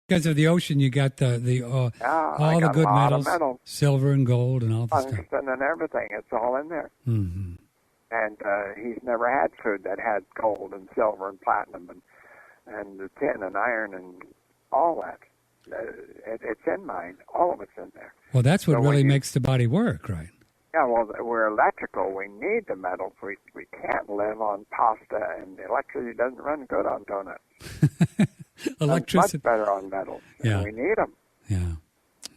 Because of the ocean, you got all the good metals, silver and gold and all the stuff. Tungsten and everything. It's all in there. Mm-hmm. And he's never had food that had gold and silver and platinum and the tin and iron and all that. It's in mine. All of it's in there. Well, that's what really makes the body work, right? Yeah, well, we're electrical. We need the metals. We can't live on pasta, and electricity doesn't run good on donuts. Electricity. Much better on metals. Yeah. We need them. Yeah.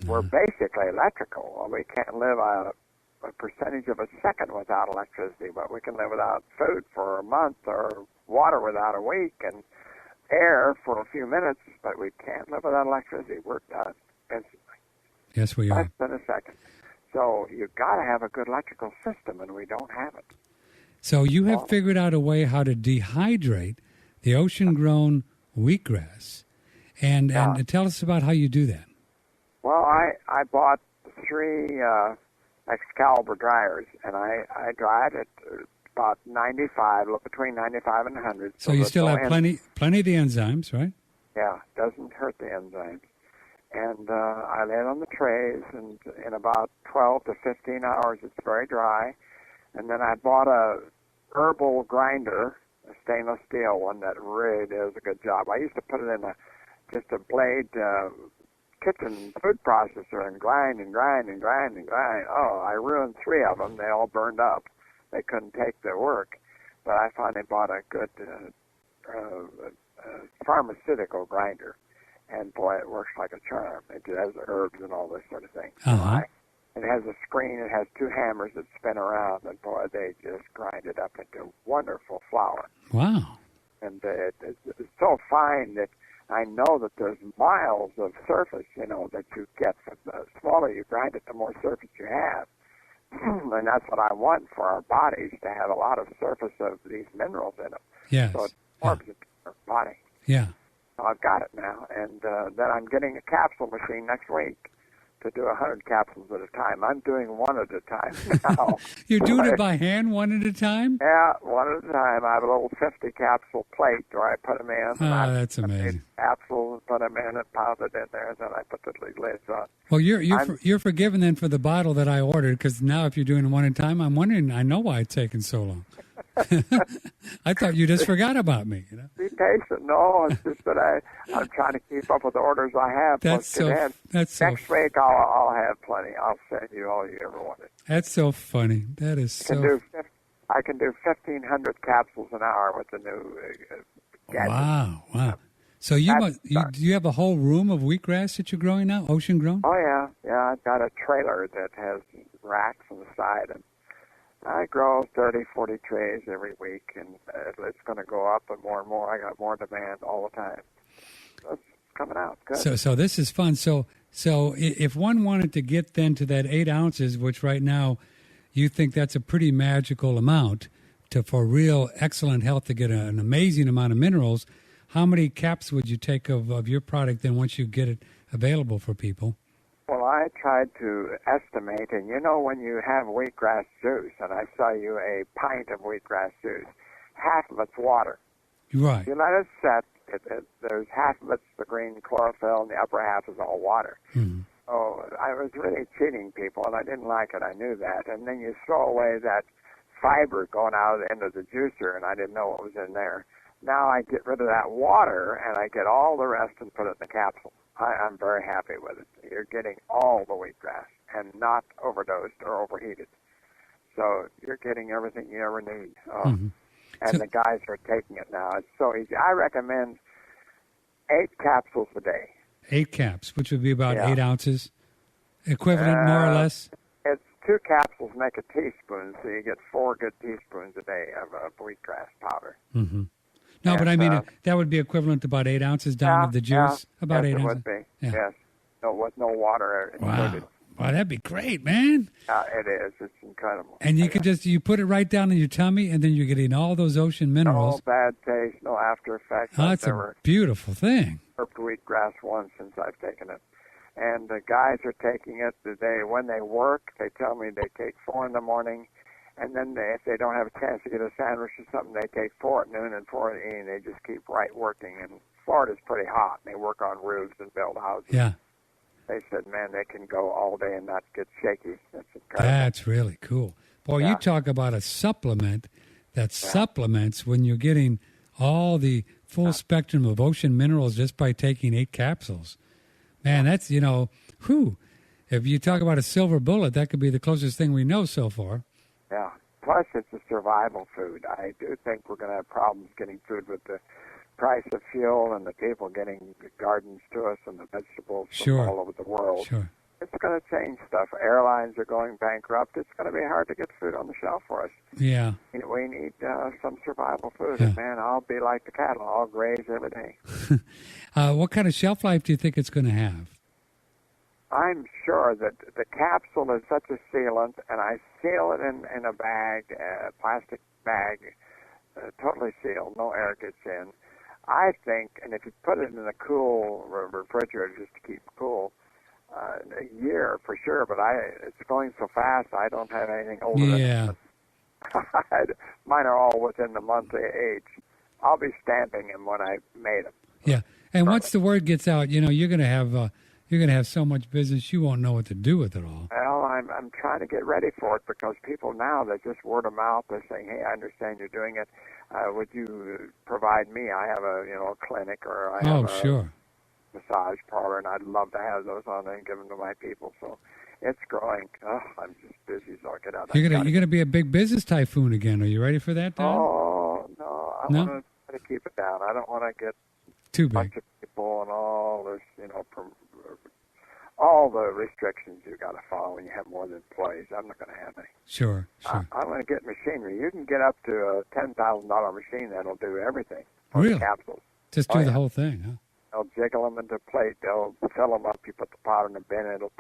We're basically electrical. Well, we can't live a percentage of a second without electricity, but we can live without food for a month or water without a week and air for a few minutes, but we can't live without electricity. We're done instantly. Yes, we are. Less than a second. So you've got to have a good electrical system, and we don't have it. So you have figured out a way how to dehydrate the ocean-grown wheatgrass. And tell us about how you do that. Well, I bought 3 Excalibur dryers, and I dried it about 95, between 95 and 100. So you still have plenty of the enzymes, right? Yeah, doesn't hurt the enzymes. And I lay it on the trays, and in about 12 to 15 hours, it's very dry. And then I bought a herbal grinder, a stainless steel one that really does a good job. I used to put it in just a blade kitchen food processor and grind and grind and grind and grind. Oh, I ruined 3 of them. They all burned up. They couldn't take the work. But I finally bought a good pharmaceutical grinder. And, boy, it works like a charm. It has herbs and all this sort of thing. Uh-huh. It has a screen. It has 2 hammers that spin around. And, boy, they just grind it up into wonderful flour. Wow. And it's so fine that I know that there's miles of surface, that you get. The smaller you grind it, the more surface you have. And that's what I want for our bodies, to have a lot of surface of these minerals in them. Yes. So it absorbs it to our body. Yeah. I've got it now, and then I'm getting a capsule machine next week to do 100 capsules at a time. I'm doing one at a time now. You're doing it by hand, one at a time? Yeah, one at a time. I have a little 50-capsule plate where I put them in. Oh, that's amazing. Capsules, put them in, and pound it in there, and then I put the lids on. Well, you're forgiven then for the bottle that I ordered, because now if you're doing it one at a time, I'm wondering, I know why it's taking so long. I thought you just forgot about me. Be patient. No, it's just that I'm trying to keep up with the orders I have. Next week I'll have plenty. I'll send you all you ever wanted. That's so funny. That is so. I can do 1,500 capsules an hour with the new gadget. Wow. So you have a whole room of wheatgrass that you're growing now, ocean grown? Oh yeah. I've got a trailer that has racks on the side, and I grow 30, 40 trays every week, and it's going to go up and more. I got more demand all the time. So it's coming out good. So this is fun. So if one wanted to get then to that 8 ounces, which right now you think that's a pretty magical amount for real excellent health, to get an amazing amount of minerals, how many caps would you take of your product then once you get it available for people? Well, I tried to estimate, and when you have wheatgrass juice, and I sell you a pint of wheatgrass juice, half of it's water. Right. You let it set, there's half of it's the green chlorophyll, and the upper half is all water. Mm-hmm. So I was really cheating people, and I didn't like it. I knew that. And then you throw away that fiber going out of the end of the juicer, and I didn't know what was in there. Now I get rid of that water, and I get all the rest and put it in the capsule. I'm very happy with it. You're getting all the wheatgrass and not overdosed or overheated. So you're getting everything you ever need. Mm-hmm. And the guys are taking it now. It's so easy. I recommend 8 capsules a day. 8 caps, which would be about 8 ounces, equivalent more or less? It's 2 capsules make a teaspoon, so you get 4 good teaspoons a day of wheatgrass powder. Mm-hmm. No, but I mean, that would be equivalent to about 8 ounces down of the juice? About 8 ounces? It would be, yes. No, with no water included. Wow, that'd be great, man. It is. It's incredible. And you could you put it right down in your tummy, and then you're getting all those ocean minerals. No bad taste, no after effects. Oh, that's a beautiful thing. I've never wheatgrass once since I've taken it. And the guys are taking it. When they work, they tell me they take 4 in the morning, And then if they don't have a chance to get a sandwich or something, they take 4 at noon and 4 in the evening. They just keep right working. And Florida's pretty hot. And they work on roofs and build houses. Yeah. They said, man, they can go all day and not get shaky. That's incredible. That's really cool. Boy, Yeah. you talk about a supplement that supplements when you're getting all the full spectrum of ocean minerals just by taking 8 capsules. Man, that's, whew. If you talk about a silver bullet, that could be the closest thing we know so far. Yeah. Plus, it's a survival food. I do think we're going to have problems getting food with the price of fuel and the people getting the gardens to us and the vegetables from all over the world. Sure. It's going to change stuff. Airlines are going bankrupt. It's going to be hard to get food on the shelf for us. Yeah. We need some survival food. Yeah. And, man, I'll be like the cattle. I'll graze every day. What kind of shelf life do you think it's going to have? I'm sure that the capsule is such a sealant, and I seal it in a bag, a plastic bag, totally sealed, no air gets in. I think, and if you put it in a cool refrigerator just to keep it cool, a year for sure, but it's going so fast, I don't have anything older than mine are all within the month of age. I'll be stamping them when I made them. Yeah, and once the word gets out, you're going to have so much business you won't know what to do with it all. Well, I'm trying to get ready for it because people now, they're just word of mouth. They're saying, hey, I understand you're doing it. Would you provide me? I have a clinic or I have a massage parlor, and I'd love to have those on and give them to my people. So it's growing. I'm just busy, so I get out. You're gonna be a big business typhoon again. Are you ready for that, Don? Oh no, I want to try to keep it down. I don't want to get too a bunch of people and all this, all the restrictions you got to follow when you have more than employees. I'm not going to have any. Sure. I want to get machinery. You can get up to a $10,000 machine that'll do everything. Really? Capsules. Just do the whole thing, huh? They'll jiggle them into a plate. They'll fill them up. You put the powder in the bin. It'll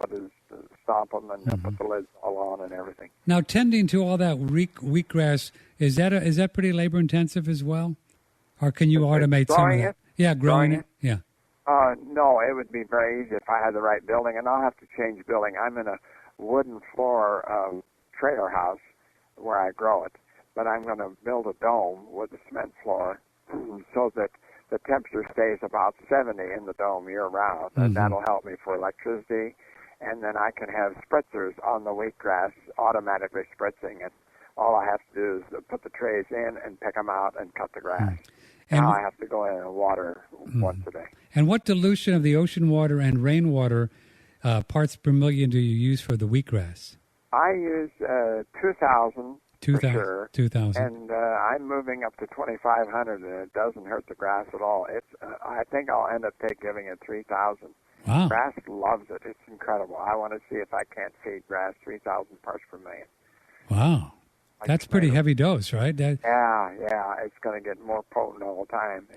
stomp them and they'll put the lids all on and everything. Now, tending to all that wheatgrass, is that pretty labor intensive as well, or can you automate some of that? Yeah, growing it. Yeah. No, it would be very easy if I had the right building, and I'll have to change building. I'm in a wooden floor trailer house where I grow it, but I'm going to build a dome with a cement floor so that the temperature stays about 70 in the dome year-round, and that'll help me for electricity. And then I can have spritzers on the wheatgrass automatically spritzing, and all I have to do is put the trays in and pick them out and cut the grass. Now I have to go in and water once a day. And what dilution of the ocean water and rainwater parts per million do you use for the wheatgrass? I use 2,000 for sure. 2,000. And I'm moving up to 2,500, and it doesn't hurt the grass at all. I think I'll end up giving it 3,000. Wow. Grass loves it. It's incredible. I want to see if I can't feed grass 3,000 parts per million. Wow. That's pretty heavy dose, right? Yeah. It's going to get more potent all the time.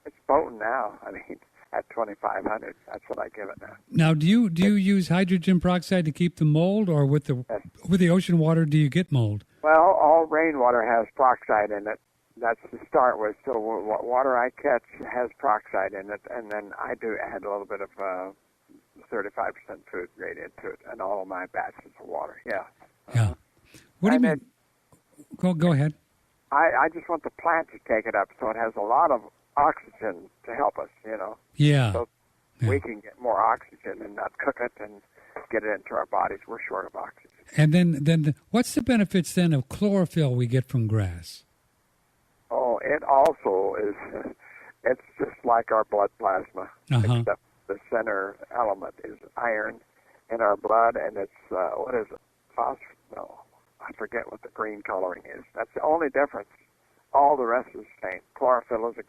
It's potent now. I mean, at 2,500, that's what I give it now. Now, do you use hydrogen peroxide to keep the mold, or with the ocean water, do you get mold? Well, all rainwater has peroxide in it. That's to start with. So what water I catch has peroxide in it, and then I do add a little bit of 35% food grade into it, and all of my batches of water. Yeah. Yeah. What do you mean? Go ahead. I just want the plant to take it up, so it has a lot of oxygen to help us, Yeah. So we can get more oxygen and not cook it and get it into our bodies. We're short of oxygen. And then what's the benefits then of chlorophyll we get from grass? Oh, it also is, it's just like our blood plasma, except the center element is iron in our blood, and it's, what is it, phosphorus? No, I forget what the green coloring is. That's the only difference. All the rest is the same. Chlorophyll is a